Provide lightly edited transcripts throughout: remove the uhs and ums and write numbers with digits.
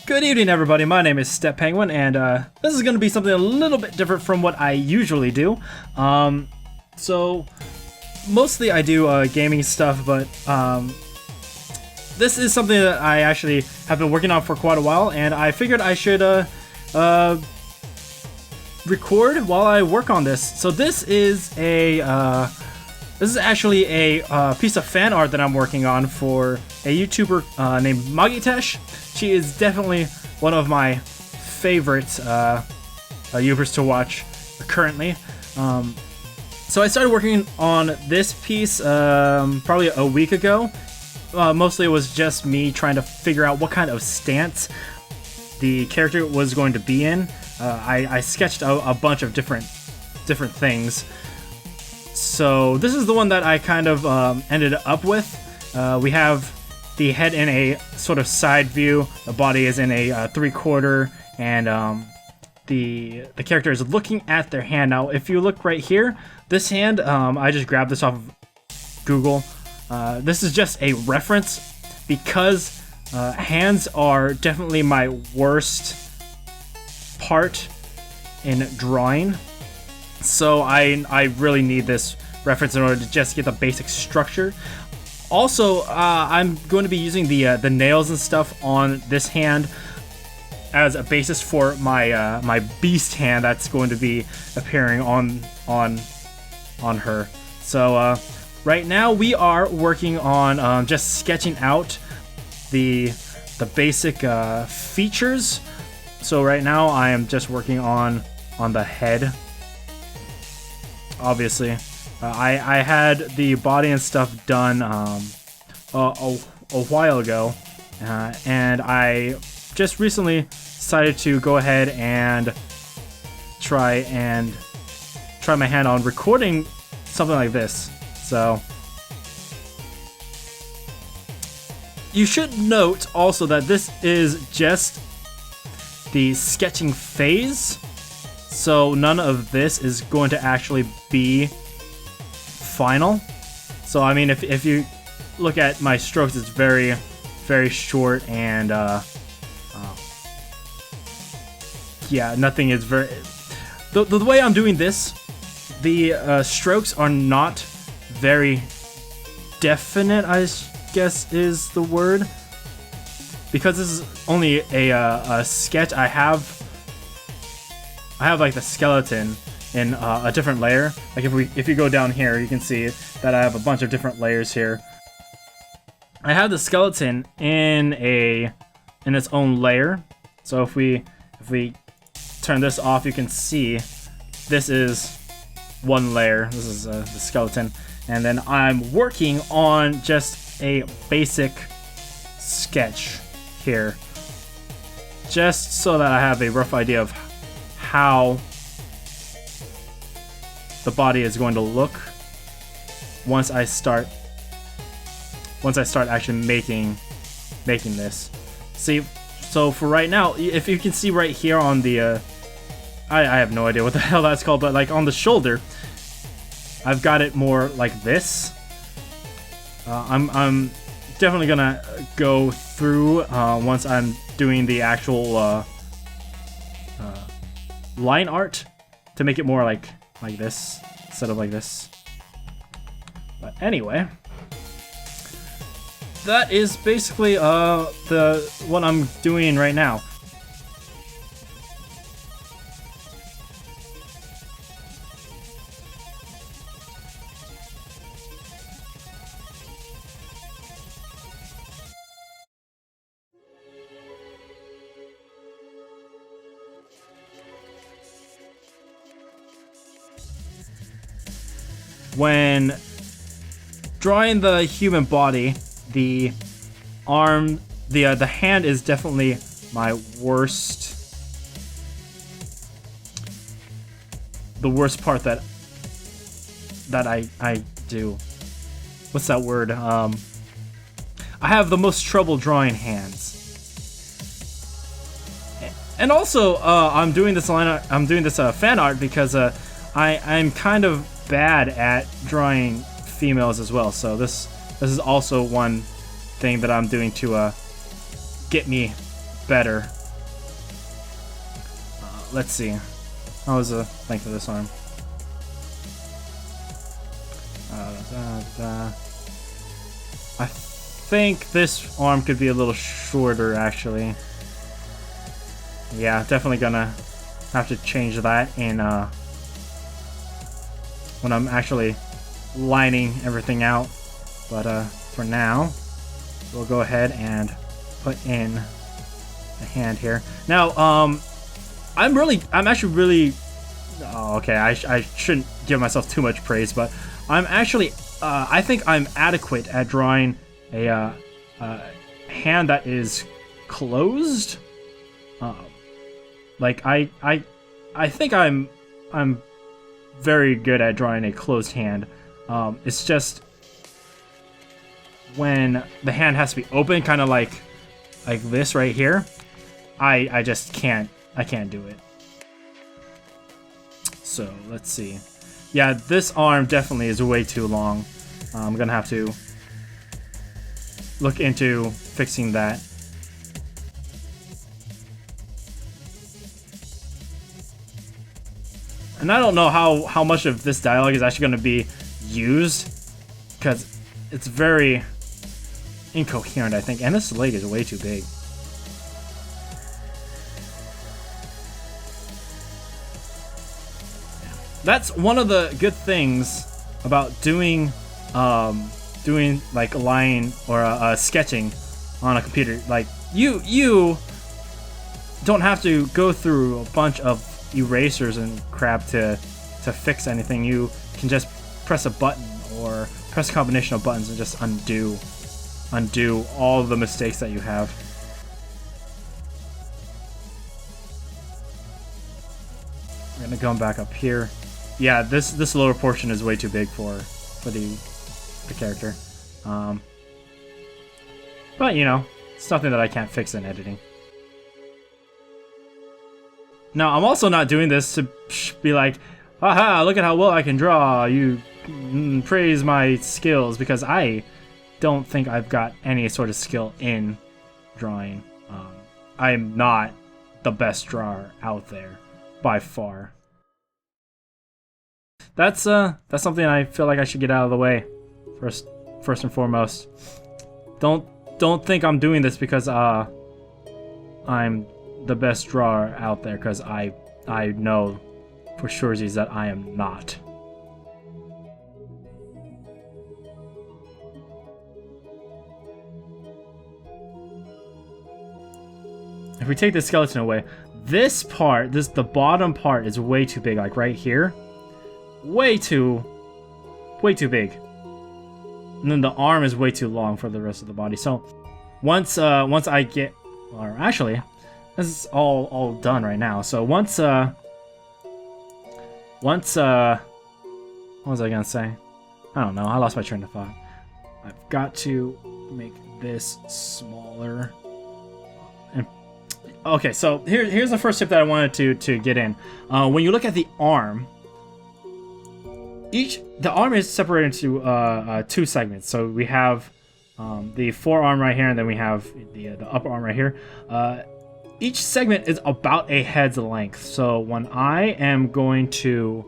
Good evening, everybody. My name is Step Penguin, and this is going to be something a little bit different from what I usually do. So mostly I do gaming stuff, but this is something that I actually have been working on for quite a while, and I figured I should record while I work on this. So this is actually a piece of fan art that I'm working on for a YouTuber named Maggitesh. She is definitely one of my favorite YouTubers to watch currently. So I started working on this piece probably a week ago. Mostly it was just me trying to figure out what kind of stance the character was going to be in. I sketched a bunch of different things. So this is the one that I kind of ended up with. We have the head in a sort of side view, the body is in a 3/4, and the character is looking at their hand. Now, if you look right here, this hand, I just grabbed this off of Google. This is just a reference because hands are definitely my worst part in drawing. So I really need this reference in order to just get the basic structure. Also, I'm going to be using the nails and stuff on this hand as a basis for my my beast hand that's going to be appearing on her. So right now we are working on just sketching out the basic features. So right now I am just working on the head. Obviously, I had the body and stuff done a while ago, and I just recently decided to go ahead and try my hand on recording something like this. So you should note also that this is just the sketching phase. So none of this is going to actually be final. So I mean, if you look at my strokes, it's very, very short, and yeah, nothing is very. The way I'm doing this, the strokes are not very definite, I guess is the word, because this is only a sketch. I have like the skeleton in a different layer. Like if you go down here, you can see that I have a bunch of different layers here. I have the skeleton in its own layer. So if we turn this off, you can see this is one layer. This is the skeleton, and then I'm working on just a basic sketch here, just so that I have a rough idea of how the body is going to look once I start actually making this. See, so for right now, if you can see right here on the I have no idea what the hell that's called, but like on the shoulder, I've got it more like this. I'm definitely gonna go through once I'm doing the actual line art to make it more like this instead of like this. But anyway, that is basically what I'm doing right now. When drawing the human body, the arm, the hand is definitely my worst. The worst part that I do. What's that word? I have the most trouble drawing hands. And also, I'm doing this fan art because I'm kind of bad at drawing females as well. So this is also one thing that I'm doing to get me better. Let's see. How was the length of this arm? I think this arm could be a little shorter, actually. Yeah, definitely gonna have to change that in when I'm actually lining everything out. But for now, we'll go ahead and put in a hand here. Now, I'm actually really. Oh, okay, I shouldn't give myself too much praise, but I'm actually. I think I'm adequate at drawing a hand that is closed. Like I think I'm very good at drawing a closed hand. It's just when the hand has to be open, kind of like this right here. I just can't. I can't do it. So let's see. Yeah, this arm definitely is way too long. I'm gonna have to look into fixing that. And I don't know how much of this dialogue is actually going to be used, because it's very incoherent, I think. And this leg is way too big. That's one of the good things about doing like line or sketching on a computer. Like you don't have to go through a bunch of erasers and crap to fix anything. You can just press a button or press a combination of buttons and just undo all of the mistakes that you have. We're gonna come back up here. Yeah, this lower portion is way too big for the character. But you know, it's nothing that I can't fix in editing. Now, I'm also not doing this to be like, haha, look at how well I can draw, you praise my skills, because I don't think I've got any sort of skill in drawing. I'm not the best drawer out there, by far. That's something I feel like I should get out of the way, first and foremost. Don't think I'm doing this because I'm the best drawer out there, because I know for sure that I am not. If we take the skeleton away, this part, the bottom part is way too big, like right here. Way too big. And then the arm is way too long for the rest of the body. So once I get, or actually, this is all done right now. So once what was I gonna say? I don't know. I lost my train of thought. I've got to make this smaller. And okay, so here's the first tip that I wanted to get in. When you look at the arm, the arm is separated into two segments. So we have the forearm right here, and then we have the upper arm right here. Each segment is about a head's length. So when I am going to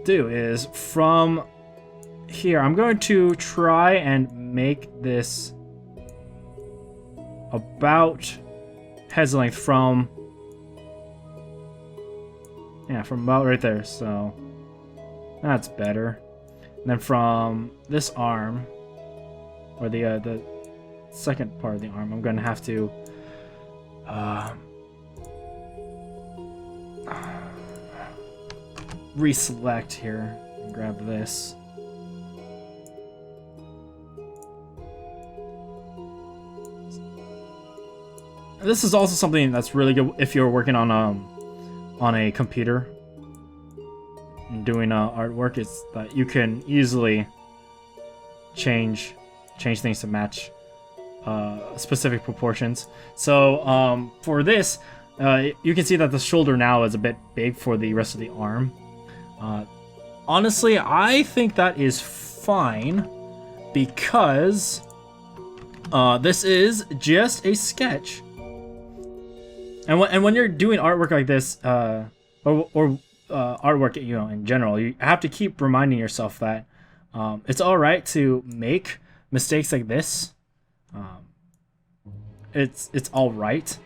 do is from here, I'm going to try and make this about head's length from about right there. So that's better. And then from this arm, or the second part of the arm, I'm gonna have to reselect here and grab this. This is also something that's really good if you're working on a computer and doing artwork. Is that you can easily change things to match specific proportions. So for this, you can see that the shoulder now is a bit big for the rest of the arm. Honestly, I think that is fine, because This is just a sketch. And when you're doing artwork like this, or artwork, in general, you have to keep reminding yourself that it's all right to make mistakes like this. It's all right.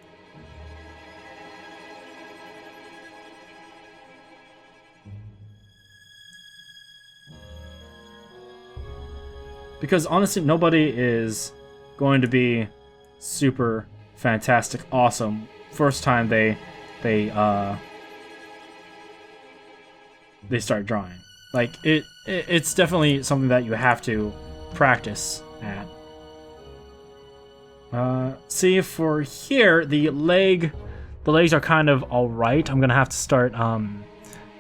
Because honestly, nobody is going to be super fantastic, awesome first time they start drawing. Like it's definitely something that you have to practice at. See, for here, the legs are kind of all right. I'm gonna have to start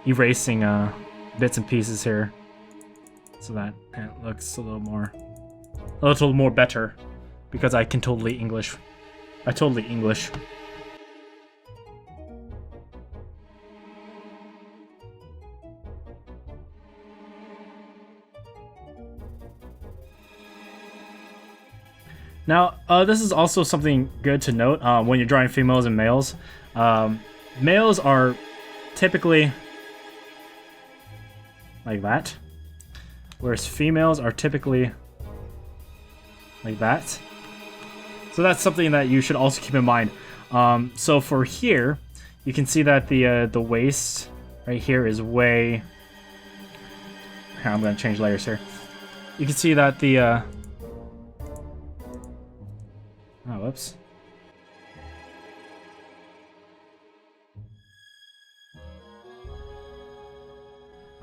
erasing bits and pieces here, so that it looks a little more better, because I can totally English. I totally English. Now, this is also something good to note when you're drawing females and males. Males are typically like that, whereas females are typically like that. So that's something that you should also keep in mind. So for here, you can see that the waist right here is way... Here, I'm going to change layers here. You can see that the... Oh, whoops.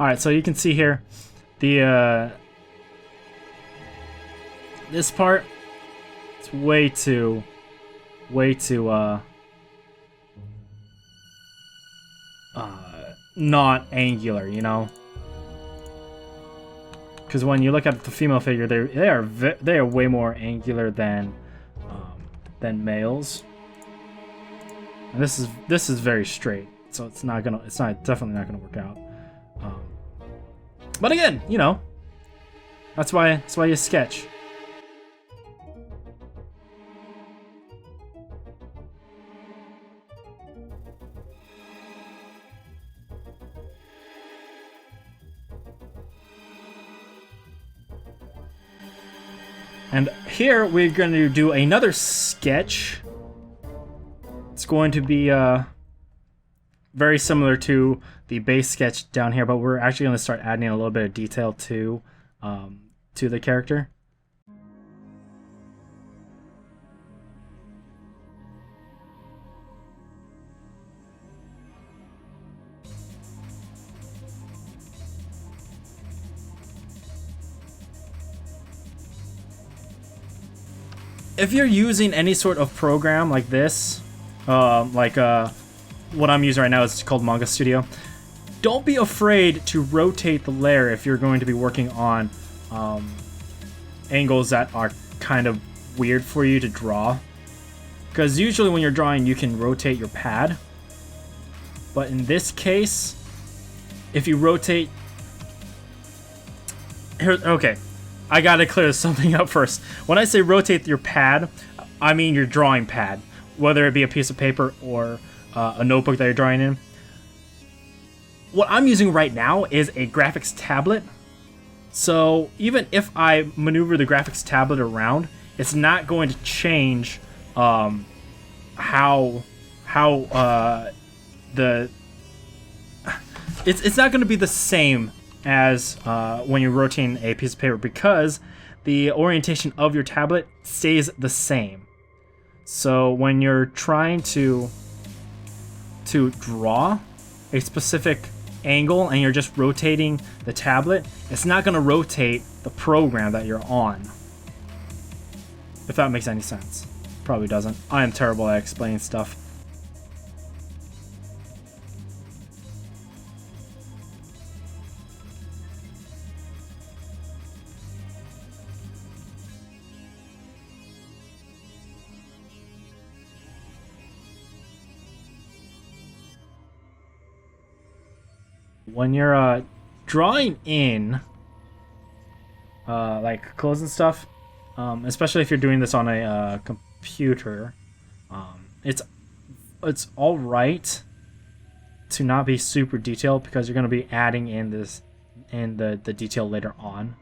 Alright, so you can see here the this part, it's way too not angular, you know? Because when you look at the female figure, they are way more angular than males, and this is very straight, so it's definitely not gonna work out. But again, you know, that's why you sketch. And here we're going to do another sketch. It's going to be very similar to the base sketch down here, but we're actually going to start adding a little bit of detail to the character. If you're using any sort of program like this, what I'm using right now is called Manga Studio, don't be afraid to rotate the layer if you're going to be working on angles that are kind of weird for you to draw. Because usually when you're drawing, you can rotate your pad. But in this case, if you rotate... Here, okay. I gotta clear something up first. When I say rotate your pad, I mean your drawing pad, whether it be a piece of paper or a notebook that you're drawing in. What I'm using right now is a graphics tablet. So even if I maneuver the graphics tablet around, it's not going to change it's not going to be the same as when you're rotating a piece of paper, because the orientation of your tablet stays the same. So when you're trying to draw a specific angle and you're just rotating the tablet, it's not going to rotate the program that you're on. If that makes any sense. Probably doesn't. I am terrible at explaining stuff. When you're drawing in like clothes and stuff, especially if you're doing this on a computer. It's all right to not be super detailed because you're going to be adding in the detail later on.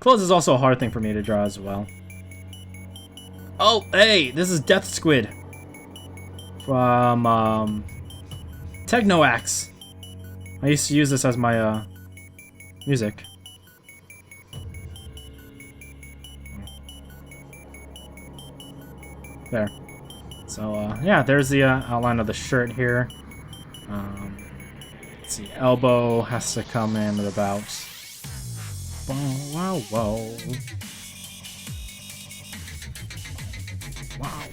Clothes is also a hard thing for me to draw as well. Oh, hey, this is Death Squid from Teknoaxe. I used to use this as my music. There. So yeah, there's the outline of the shirt here. Let's see, elbow has to come in at about. Wow, wow. Wow.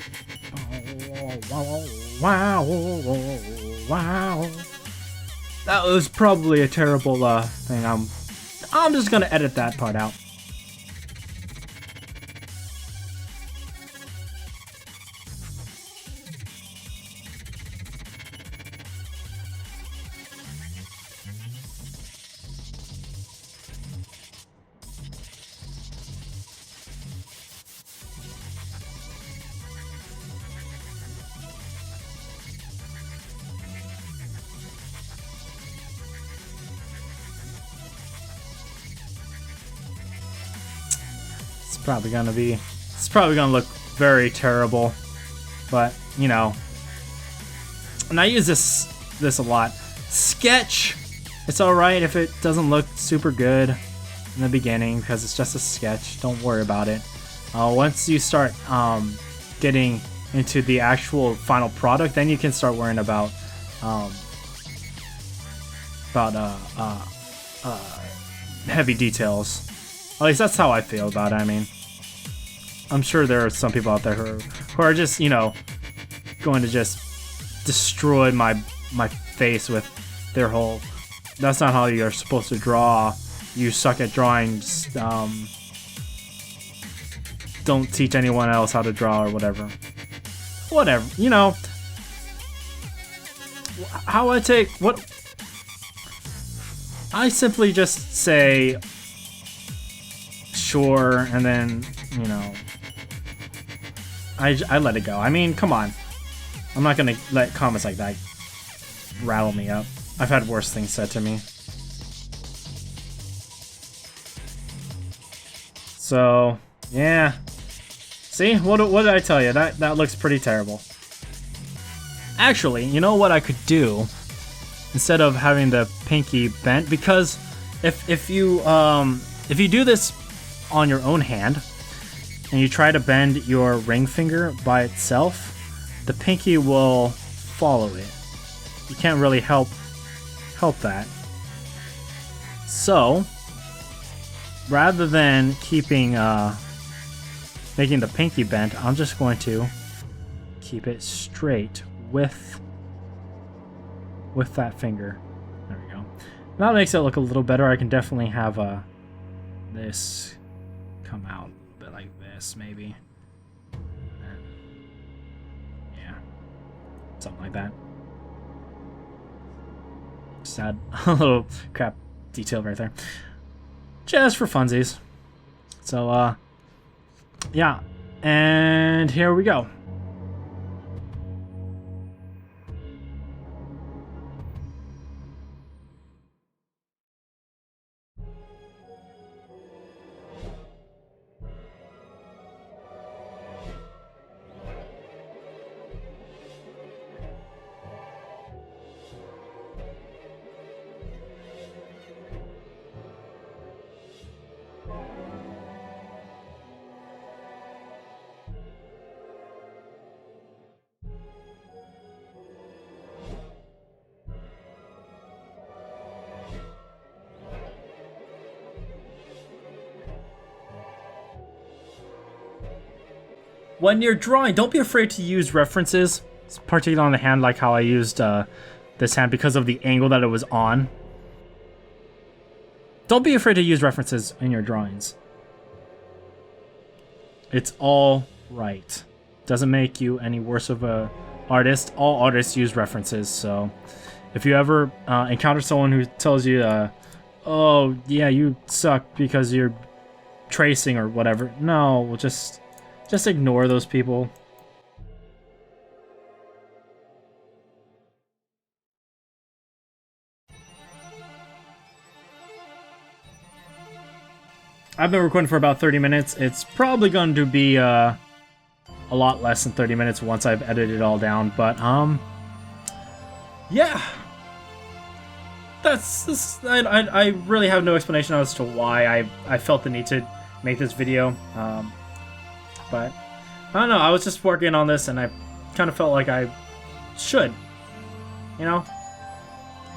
Wow. Wow. That was probably a terrible thing. I'm just gonna edit that part out. It's probably gonna look very terrible, but you know, and I use this a lot. Sketch, it's all right if it doesn't look super good in the beginning because it's just a sketch. Don't worry about it. Once you start getting into the actual final product, then you can start worrying about heavy details. At least that's how I feel about it. I mean, I'm sure there are some people out there who are just, you know, going to just destroy my face with their whole, that's not how you're supposed to draw. You suck at drawing. Just, don't teach anyone else how to draw or whatever. Whatever, you know. How I take what I simply just say sure, and then, you know, I let it go. I mean, come on. I'm not gonna let comments like that rattle me up. I've had worse things said to me. So, yeah. See? What did I tell you? That looks pretty terrible. Actually, you know what I could do? Instead of having the pinky bent, because if you do this on your own hand and you try to bend your ring finger by itself, the pinky will follow it. You can't really help that. So rather than keeping making the pinky bent, I'm just going to keep it straight with that finger. There we go. That makes it look a little better. I can definitely have this come out a bit like this, maybe. And yeah, something like that. Just add a little crap detail right there, just for funsies. So yeah, and here we go. When you're drawing, don't be afraid to use references, particularly on the hand, like how I used this hand because of the angle that it was on. Don't be afraid to use references in your drawings. It's all right. Doesn't make you any worse of a artist. All artists use references, so if you ever encounter someone who tells you, oh, yeah, you suck because you're tracing or whatever, no, just ignore those people. I've been recording for about 30 minutes. It's probably going to be a lot less than 30 minutes once I've edited it all down, but yeah. I really have no explanation as to why I felt the need to make this video, but I don't know, I was just working on this and I kind of felt like I should, you know?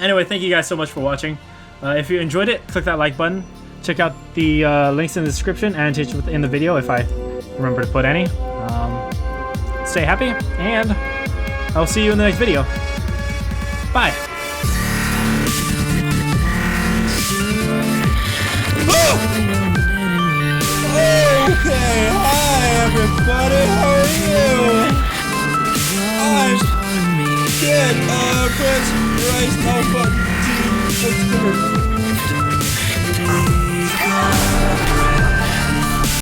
Anyway, thank you guys so much for watching. If you enjoyed it, click that like button. Check out the links in the description and in the video if I remember to put any. Stay happy, and I'll see you in the next video. Bye! Okay, hi everybody, how are you? I'm good, press right now button to